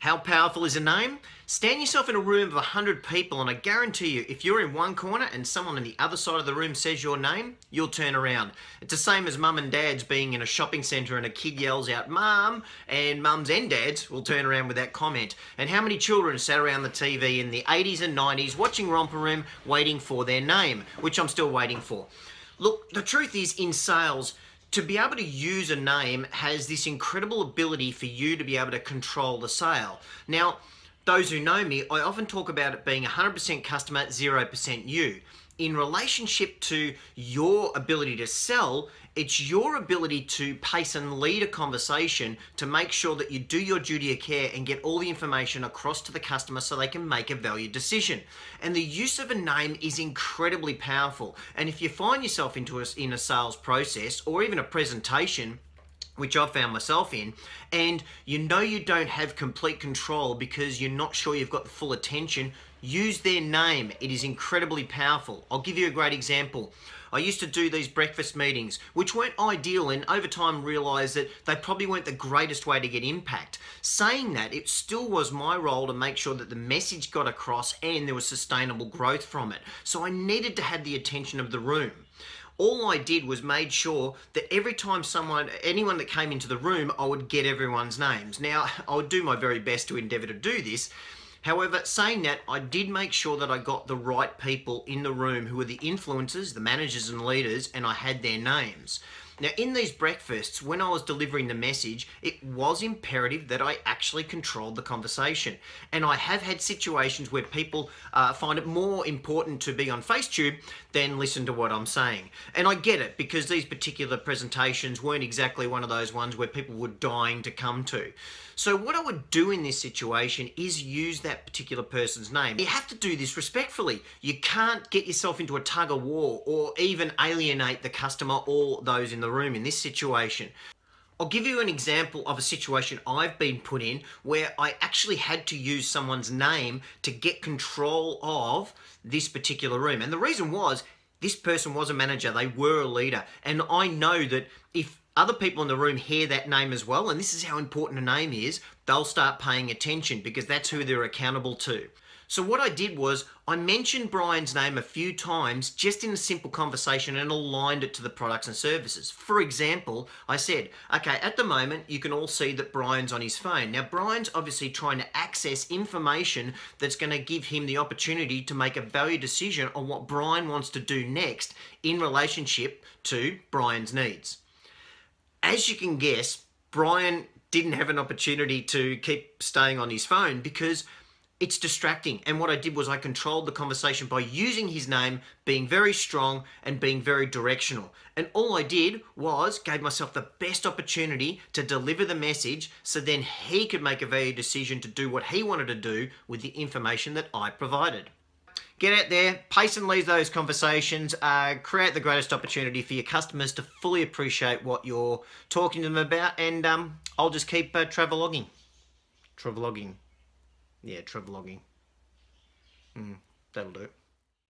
How powerful is a name? Stand yourself in a room of 100 people and I guarantee you, if you're in one corner and someone on the other side of the room says your name, you'll turn around. It's the same as mum and dads being in a shopping centre and a kid yells out, "Mum," and mums and dads will turn around with that comment. And how many children sat around the TV in the 80s and 90s watching Romper Room waiting for their name, which I'm still waiting for. Look, the truth is, in sales, to be able to use a name has this incredible ability for you to be able to control the sale. Now, those who know me, I often talk about it being 100% customer, 0% you. In relationship to your ability to sell, it's your ability to pace and lead a conversation to make sure that you do your duty of care and get all the information across to the customer so they can make a valued decision. And the use of a name is incredibly powerful. And if you find yourself in a sales process or even a presentation, which I've found myself in, and you know you don't have complete control because you're not sure you've got the full attention, use their name. It is incredibly powerful. I'll give you a great example. I used to do these breakfast meetings, which weren't ideal, and over time realised that they probably weren't the greatest way to get impact. Saying that, it still was my role to make sure that the message got across and there was sustainable growth from it. So I needed to have the attention of the room. All I did was made sure that every time anyone that came into the room, I would get everyone's names. Now, I would do my very best to endeavour to do this. However, saying that, I did make sure that I got the right people in the room who were the influencers, the managers and leaders, and I had their names. Now, in these breakfasts, when I was delivering the message, it was imperative that I actually controlled the conversation. And I have had situations where people find it more important to be on Facetune than listen to what I'm saying. And I get it, because these particular presentations weren't exactly one of those ones where people were dying to come to. So what I would do in this situation is use that particular person's name. You have to do this respectfully. You can't get yourself into a tug of war or even alienate the customer or those in the room in this situation. I'll give you an example of a situation I've been put in where I actually had to use someone's name to get control of this particular room. And the reason was, this person was a manager, they were a leader. And I know that if other people in the room hear that name as well, and this is how important a name is, they'll start paying attention because that's who they're accountable to. So what I did was I mentioned Brian's name a few times just in a simple conversation and aligned it to the products and services. For example, I said, okay, at the moment you can all see that Brian's on his phone. Now Brian's obviously trying to access information that's going to give him the opportunity to make a value decision on what Brian wants to do next in relationship to Brian's needs. As you can guess, Brian didn't have an opportunity to keep staying on his phone because it's distracting. And what I did was I controlled the conversation by using his name, being very strong and being very directional. And all I did was gave myself the best opportunity to deliver the message so then he could make a value decision to do what he wanted to do with the information that I provided. Get out there, pace and lead those conversations, create the greatest opportunity for your customers to fully appreciate what you're talking to them about, and I'll just keep traveloguing. Traveloguing. Yeah, traveloguing. That'll do.